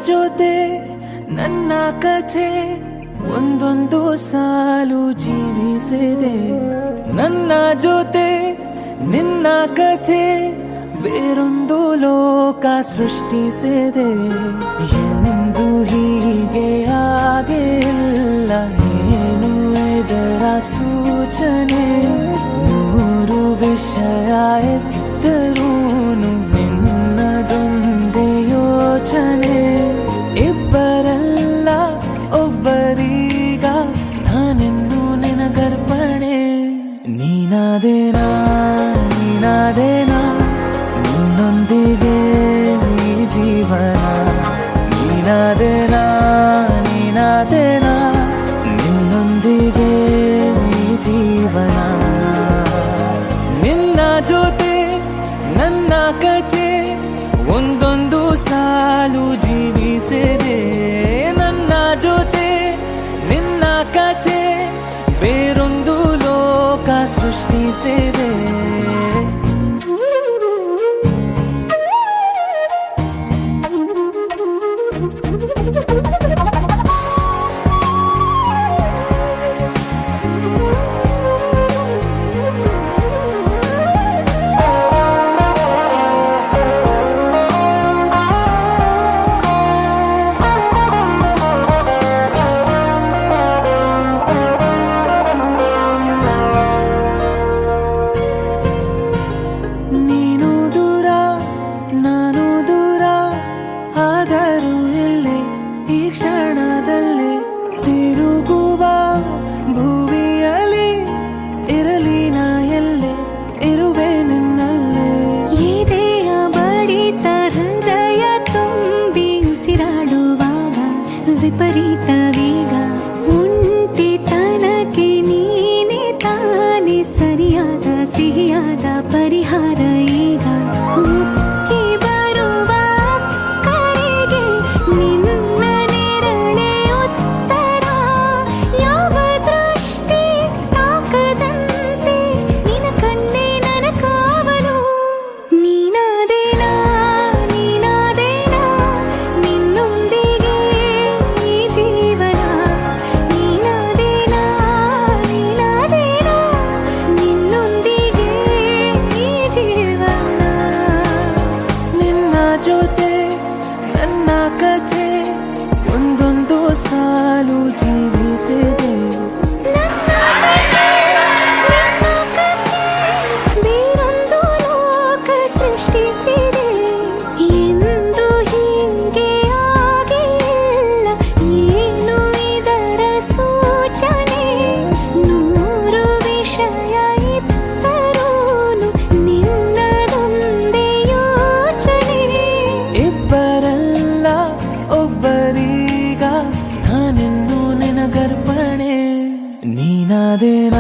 ಜೊತೆ ನನ್ನ ಕಥೆ ಒಂದೊಂದು ಸಾಲು ಜೀವಿಸಿದೆ. ನನ್ನ ಜೊತೆ ನಿನ್ನ ಕಥೆ ಬೇರೊಂದು ಲೋಕ ಸೃಷ್ಟಿಸಿದೆ. ಎಂದು ಹೀಗೆ ಆಗಿಲ್ಲ, ಏನು ಇದರ ಸೂಚನೆ? ನೂರು ವಿಷಯ ಎತ್ತರೂನು ನಿನ್ನದೊಂದೇ ಯೋಚನೆ. ಇಬ್ಬರಲ್ಲ ಒಬ್ಬರೀಗ ನಾನಿನ್ನು ನಿನಗರ್ಪಣೆ. ನೀನಾದೇನಾ ನೀನಾದೇನಾ ನಿನ್ನೊಂದಿಗೆ ಈ ಜೀವನ. ನೀನಾದೇನಾ ನೀನಾದೇನಾ ನಿನ್ನೊಂದಿಗೆ ಈ ಜೀವನ. ನಿನ್ನ ಜೊತೆ ನನ್ನ ಕಥೆ ಒಂದೊಂದು ಸಾಲು ಜೀವಿಸಿದೆ. ನನ್ನ ಜೊತೆ ನಿನ್ನ ಕಥೆ ಬೇರೊಂದು ಲೋಕ ಸೃಷ್ಟಿಸಿದೆ. ಈ ಕ್ಷಣದಲ್ಲಿ ತಿರುಗುವ ಭುವಿಯಲ್ಲಿ ಇರಲಿ ನಾ ಎಲ್ಲೆ ಇರುವೆ ನಿನ್ನಲ್ಲೇ. ಎದೆಯ ಬಡಿತ ಹೃದಯ ತುಂಬಿ ಉಸಿರಾಡುವಾಗ ವಿಪರೀತ ವೇಗ. ಒಂಟಿತನಕ್ಕೆ ನೀನೆ ತಾನೆ ಸರಿಯಾದ ಸಿಹಿಯಾದ ಪರಿಹಾರ ಈಗ. ಜೊತೆ ನನ್ನ ಕಥೆ ಒಂದೊಂದು ಸಾಲು ಜೀವಿಸಿದೆ. ಬೇರೊಂದು ಲೋಕ ಸೃಷ್ಟಿಸಿದೆ. ಎಂದು ಹೀಗೆ ಆಗಿಲ್ಲ, ಏನು ಇದರ ಸೂಚನೆ? ನೂರು ವಿಷಯ ಇತ್ತರೂನು ನಿನ್ನದೊಂದೇ ಯೋಚನೆ. ಇಬ್ಬರಲ್ಲ ಒಬ್ಬರೀಗ ನಾನಿನ್ನು ನಿನಗರ್ಪಣೆ. ನೀನಾದೇನಾ